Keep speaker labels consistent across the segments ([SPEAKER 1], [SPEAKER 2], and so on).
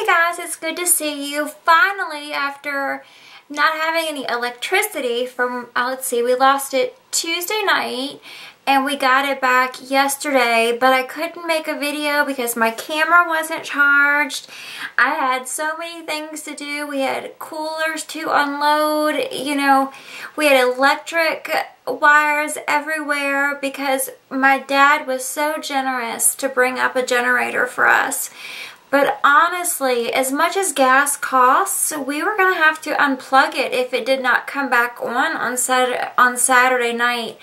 [SPEAKER 1] Hey guys, it's good to see you. Finally, after not having any electricity from, let's see, we lost it Tuesday night and we got it back yesterday, but I couldn't make a video because my camera wasn't charged. I had so many things to do. We had coolers to unload, you know, we had electric wires everywhere because my dad was so generous to bring up a generator for us. But honestly, as much as gas costs, we were going to have to unplug it if it did not come back on Saturday night.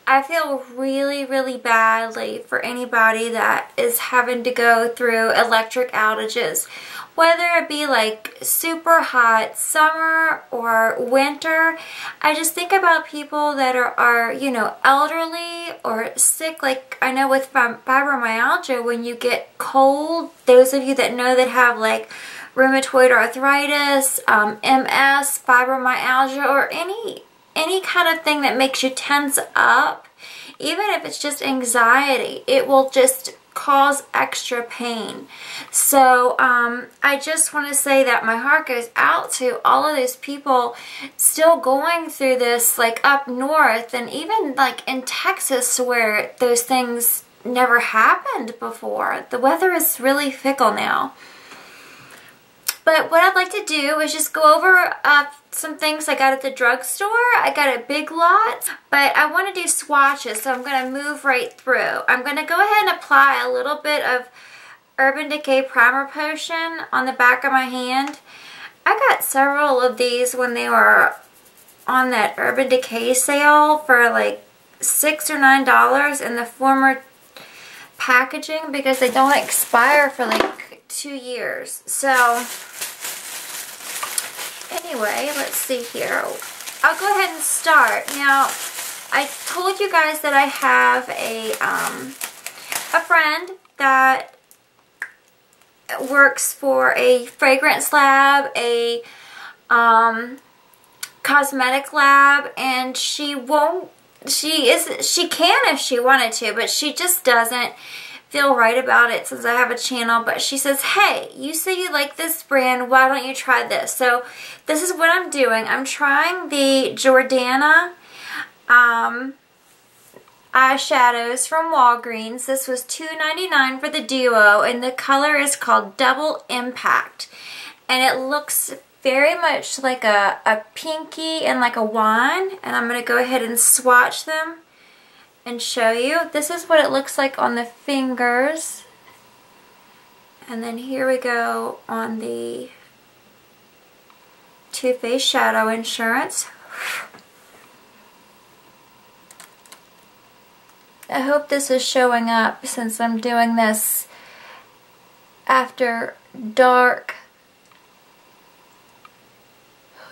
[SPEAKER 1] I feel really, really badly for anybody that is having to go through electric outages. Whether it be like super hot summer or winter, I just think about people that are you know, elderly or sick. Like I know with fibromyalgia, when you get cold, those of you that know that have like rheumatoid arthritis, MS, fibromyalgia, or any kind of thing that makes you tense up, even if it's just anxiety, it will just cause extra pain. So I just want to say that my heart goes out to all of those people still going through this, like up north and even like in Texas where those things never happened before. The weather is really fickle now. But what I'd like to do is just go over some things I got at the drugstore. I got a big lot, but I want to do swatches, so I'm going to move right through. I'm going to go ahead and apply a little bit of Urban Decay Primer Potion on the back of my hand. I got several of these when they were on that Urban Decay sale for like $6 or $9 in the former packaging because they don't expire for like 2 years. So anyway, let's see here. I'll go ahead and start. Now, I told you guys that I have a friend that works for a fragrance lab, a cosmetic lab, and she can if she wanted to, but she just doesn't feel right about it since I have a channel. But she says, hey, you say you like this brand, why don't you try this? So this is what I'm doing. I'm trying the Jordana eyeshadows from Walgreens. This was $2.99 for the duo, and the color is called Double Impact, and it looks very much like a pinky and like a wine. And I'm going to go ahead and swatch them and show you. This is what it looks like on the fingers. And then here we go on the Too Faced Shadow Insurance. I hope this is showing up since I'm doing this after dark.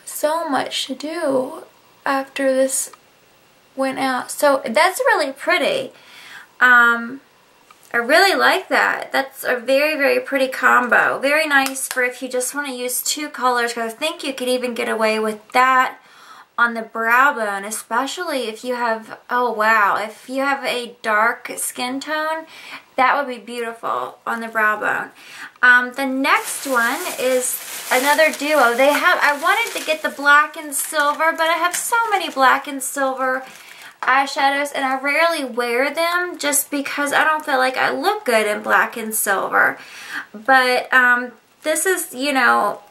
[SPEAKER 1] So much to do after this went out. So that's really pretty. I really like that. That's a very, very pretty combo. Very nice for if you just want to use two colors, because I think you could even get away with that on the brow bone, especially if you have, oh wow, if you have a dark skin tone, that would be beautiful on the brow bone. The next one is another duo. They have, I wanted to get the black and silver, but I have so many black and silver eyeshadows and I rarely wear them just because I don't feel like I look good in black and silver. But this is, you know,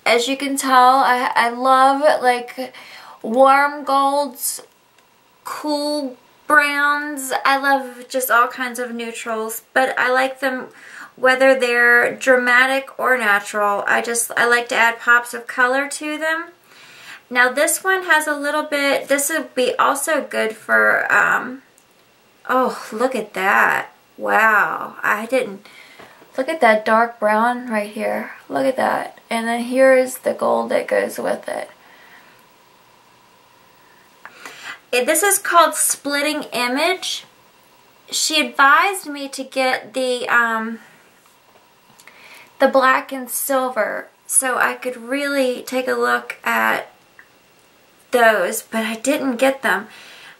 [SPEAKER 1] as you can tell, I love like warm golds, cool browns. I love just all kinds of neutrals, but I like them whether they're dramatic or natural. I like to add pops of color to them. Now this one has a little bit, this would be also good for, oh, look at that. Wow, look at that dark brown right here. Look at that. And then here is the gold that goes with it. This is called Splitting Image. She advised me to get the black and silver so I could really take a look at those, but I didn't get them.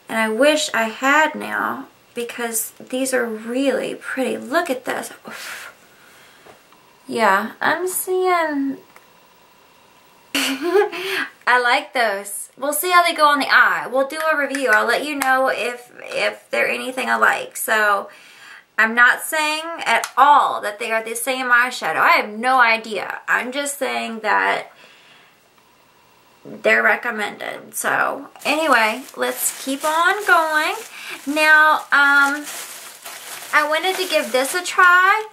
[SPEAKER 1] And I wish I had now because these are really pretty. Look at this. Yeah, I'm seeing... I like those. We'll see how they go on the eye. We'll do a review. I'll let you know if they're anything I like. So, I'm not saying at all that they are the same eyeshadow. I have no idea. I'm just saying that they're recommended. So, anyway, let's keep on going. Now, I wanted to give this a try,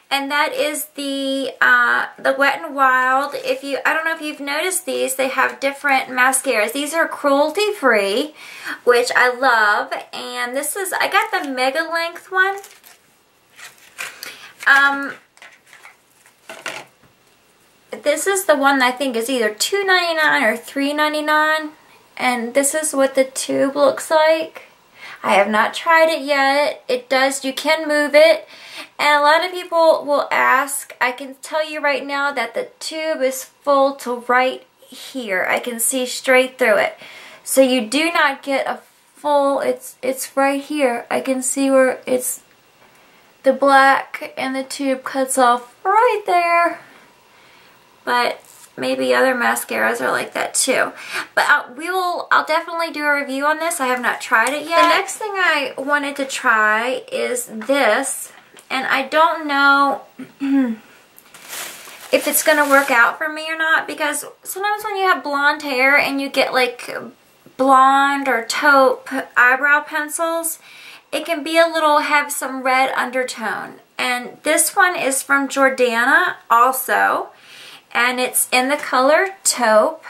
[SPEAKER 1] and that is the Wet n Wild. I don't know if you've noticed these, they have different mascaras. These are cruelty free, which I love, and this is, I got the mega length one. This is the one that I think is either $2.99 or $3.99, and this is what the tube looks like. I have not tried it yet. It does, you can move it. And a lot of people will ask, I can tell you right now that the tube is full to right here. I can see straight through it. So you do not get a full, it's right here. I can see where it's, the black and the tube cuts off right there. But maybe other mascaras are like that too. But I'll definitely do a review on this. I have not tried it yet. The next thing I wanted to try is this. And I don't know if it's going to work out for me or not. Because sometimes when you have blonde hair and you get like blonde or taupe eyebrow pencils, it can be a little, have some red undertone. And this one is from Jordana also. And it's in the color taupe,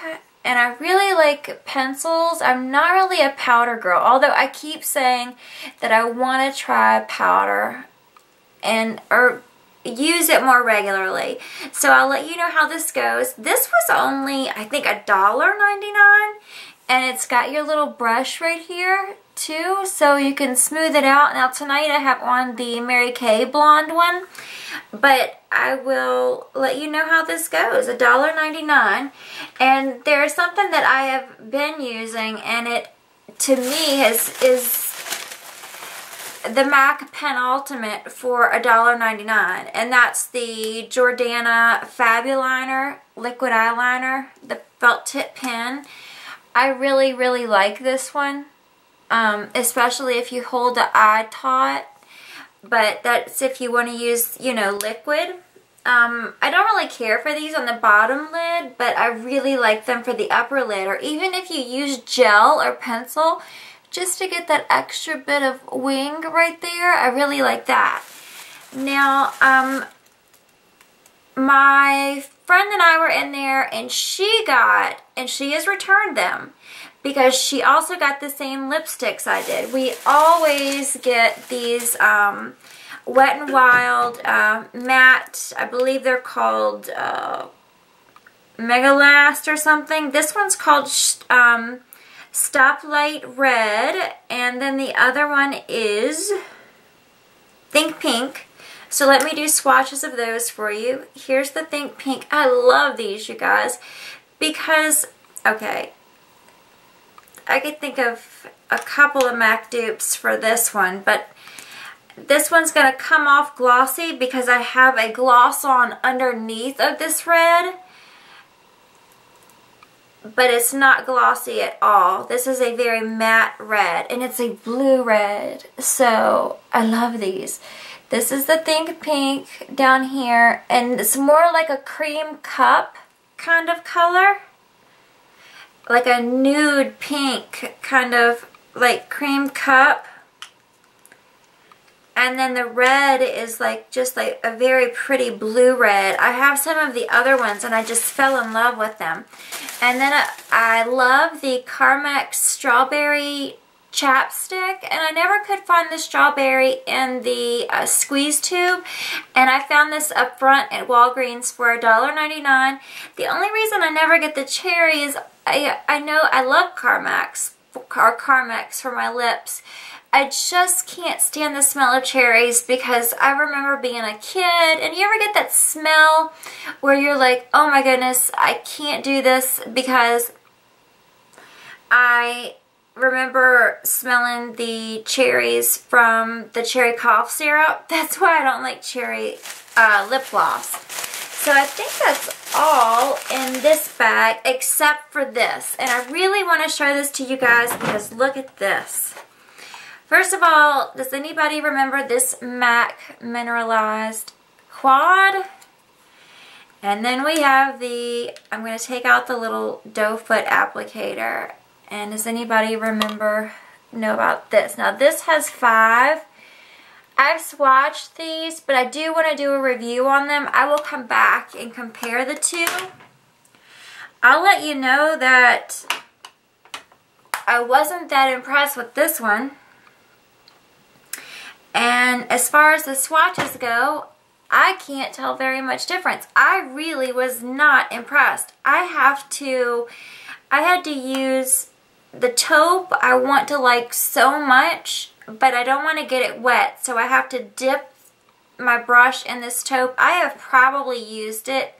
[SPEAKER 1] and I really like pencils. I'm not really a powder girl, although I keep saying that I want to try powder or use it more regularly. So I'll let you know how this goes. This was only, I think, $1.99, and it's got your little brush right here too, so you can smooth it out. Now tonight I have on the Mary Kay blonde one, but I will let you know how this goes. $1.99, and there's something that I have been using, and it to me is the MAC Pen Ultimate for $1.99, and that's the Jordana Fabuliner liquid eyeliner, the felt tip pen. I really, really like this one. Especially if you hold the eye taut, but that's if you want to use, you know, liquid. I don't really care for these on the bottom lid, but I really like them for the upper lid, or even if you use gel or pencil, just to get that extra bit of wing right there. I really like that. Now, my friend and I were in there, and she has returned them, because she also got the same lipsticks I did. We always get these Wet n Wild matte, I believe they're called Mega Last or something. This one's called Stoplight Red, and then the other one is Think Pink. So let me do swatches of those for you. Here's the Think Pink. I love these, you guys, because, okay, I could think of a couple of MAC dupes for this one, but this one's going to come off glossy because I have a gloss on underneath of this red, but it's not glossy at all. This is a very matte red, and it's a blue red, so I love these. This is the Think Pink down here, and it's more like a cream cup kind of color. Like a nude pink, kind of like cream cup. And then the red is like just like a very pretty blue red. I have some of the other ones and I just fell in love with them. And then I love the Carmex Strawberry chapstick, and I never could find the strawberry in the squeeze tube, and I found this up front at Walgreens for $1.99. The only reason I never get the cherry is I know I love Carmex for my lips. I just can't stand the smell of cherries, because I remember being a kid, and you ever get that smell where you're like, oh my goodness, I can't do this, because I remember smelling the cherries from the cherry cough syrup. That's why I don't like cherry lip gloss. So I think that's all in this bag except for this. And I really want to show this to you guys because look at this. First of all, does anybody remember this MAC mineralized quad? And then we have the, I'm going to take out the little doe foot applicator. And does anybody know about this? Now this has 5. I've swatched these, but I do want to do a review on them. I will come back and compare the two. I'll let you know that I wasn't that impressed with this one. And as far as the swatches go, I can't tell very much difference. I really was not impressed. I had to use the taupe. I want to like so much, but I don't want to get it wet, so I have to dip my brush in this taupe. I have probably used it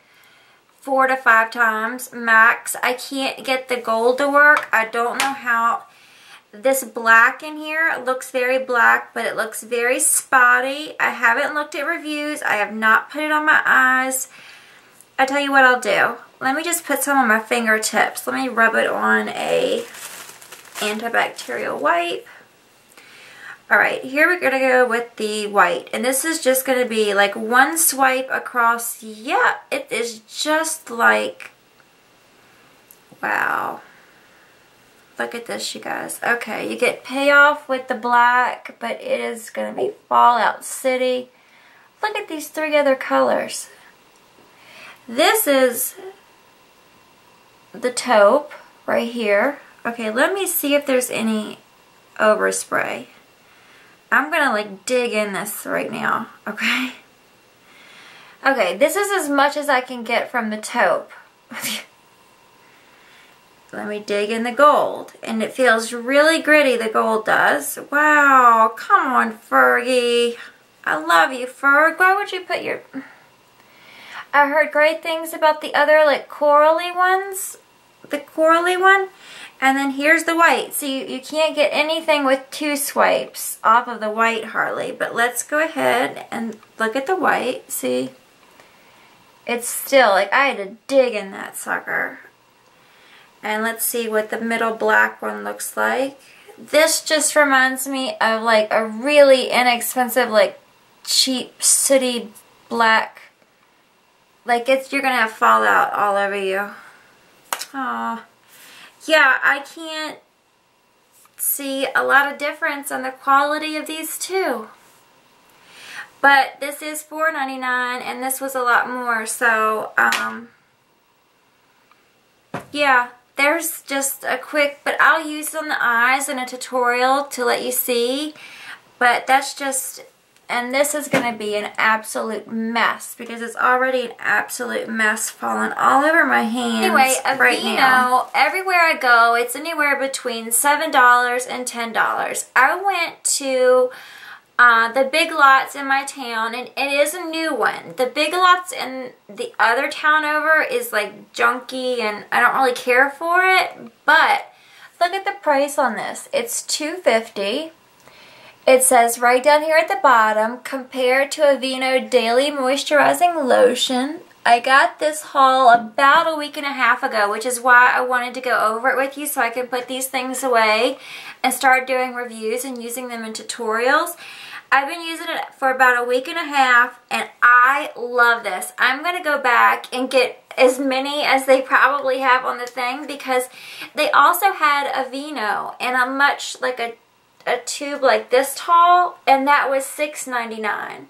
[SPEAKER 1] 4 to 5 times max. I can't get the gold to work. I don't know how. This black in here looks very black, but it looks very spotty. I haven't looked at reviews. I have not put it on my eyes. I tell you what I'll do. Let me just put some on my fingertips. Let me rub it on a antibacterial wipe. Alright, here we're going to go with the white. And this is just going to be like one swipe across. Yeah, it is just like, wow. Look at this, you guys. Okay, you get payoff with the black, but it is going to be Fallout City. Look at these 3 other colors. This is the taupe right here. Okay, let me see if there's any overspray. I'm going to like dig in this right now, okay? Okay, this is as much as I can get from the taupe. Let me dig in the gold. And it feels really gritty, the gold does. Wow, come on, Fergie. I love you, Ferg. Why would you put your... I heard great things about the other, like, corally ones. The corally one. And then here's the white. So you can't get anything with 2 swipes off of the white hardly. But let's go ahead and look at the white. See? It's still, like, I had to dig in that sucker. And let's see what the middle black one looks like. This just reminds me of like a really inexpensive, like cheap sooty black. Like you're gonna have fallout all over you. Aw. Yeah, I can't see a lot of difference in the quality of these two. But this is $4.99 and this was a lot more, so yeah. There's just a quick, but I'll use it on the eyes in a tutorial to let you see. But that's just, and this is going to be an absolute mess because it's already an absolute mess falling all over my hands. Anyway, right now, everywhere I go, it's anywhere between $7 and $10. I went to the Big Lots in my town, and it is a new one. The Big Lots in the other town over is like junky, and I don't really care for it. But look at the price on this. It's $2.50. It says right down here at the bottom, compared to Aveeno Daily Moisturizing Lotion. I got this haul about a week and a half ago, which is why I wanted to go over it with you so I can put these things away and start doing reviews and using them in tutorials. I've been using it for about a week and a half, and I love this. I'm going to go back and get as many as they probably have on the thing because they also had Aveeno in a much, like a tube like this tall, and that was $6.99.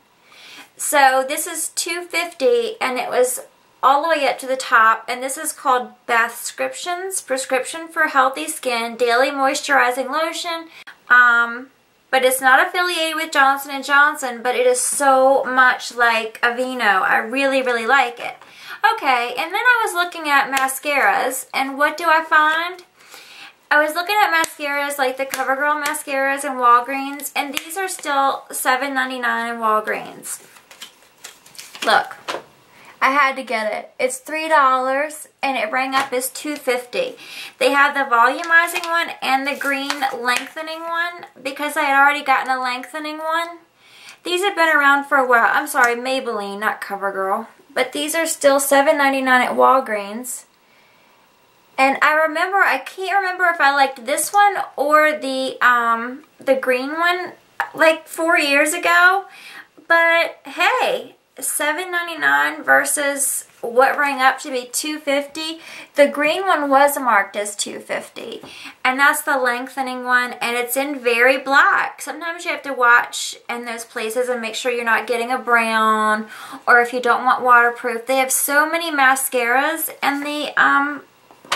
[SPEAKER 1] So this is $2.50, and it was all the way up to the top, and this is called Bathscriptions, Prescription for Healthy Skin Daily Moisturizing Lotion. But it's not affiliated with Johnson & Johnson, but it is so much like Aveeno. I really, really like it. Okay, and then I was looking at mascaras, and what do I find? I was looking at mascaras like the CoverGirl mascaras in Walgreens, and these are still $7.99 in Walgreens. Look, I had to get it. It's $3, and it rang up as $2.50. They have the volumizing one and the green lengthening one because I had already gotten a lengthening one. These have been around for a while. I'm sorry, Maybelline, not CoverGirl. but these are still $7.99 at Walgreens. And I remember, I can't remember if I liked this one or the green one like 4 years ago. But hey, $7.99 versus what rang up to be $2.50. The green one was marked as $2.50, and that's the lengthening one, and it's in very black. Sometimes you have to watch in those places and make sure you're not getting a brown, or if you don't want waterproof. They have so many mascaras, and the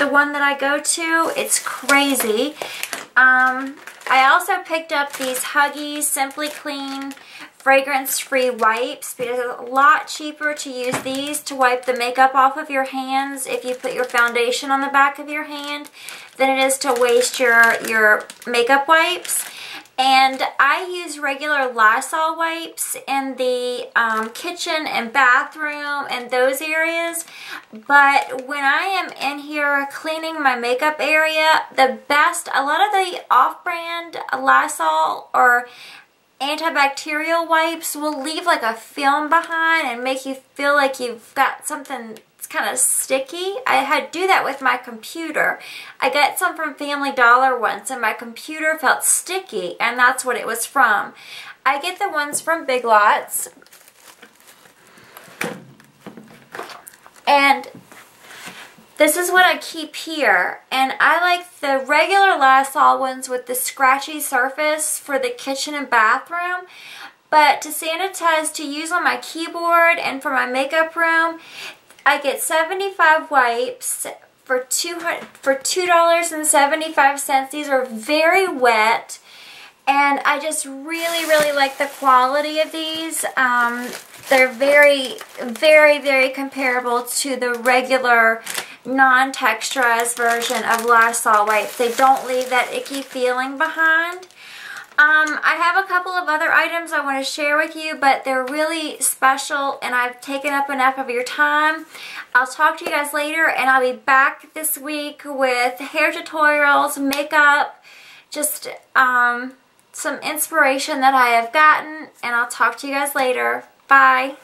[SPEAKER 1] one that I go to, it's crazy. I also picked up these Huggies Simply Clean fragrance-free wipes because it's a lot cheaper to use these to wipe the makeup off of your hands if you put your foundation on the back of your hand than it is to waste your makeup wipes. And I use regular Lysol wipes in the kitchen and bathroom and those areas. But when I am in here cleaning my makeup area, a lot of the off-brand Lysol or antibacterial wipes will leave like a film behind and make you feel like you've got something that's kind of sticky. I had to do that with my computer. I got some from Family Dollar once and my computer felt sticky, and that's what it was from. I get the ones from Big Lots, and this is what I keep here, and I like the regular Lysol ones with the scratchy surface for the kitchen and bathroom, but to sanitize to use on my keyboard and for my makeup room, I get 75 wipes for $2.75. These are very wet, and I just really like the quality of these. They're very comparable to the regular non-texturized version of Lysol wipes. They don't leave that icky feeling behind. I have a couple of other items I want to share with you, but they're really special and I've taken up enough of your time. I'll talk to you guys later, and I'll be back this week with hair tutorials, makeup, just some inspiration that I have gotten, and I'll talk to you guys later. Bye.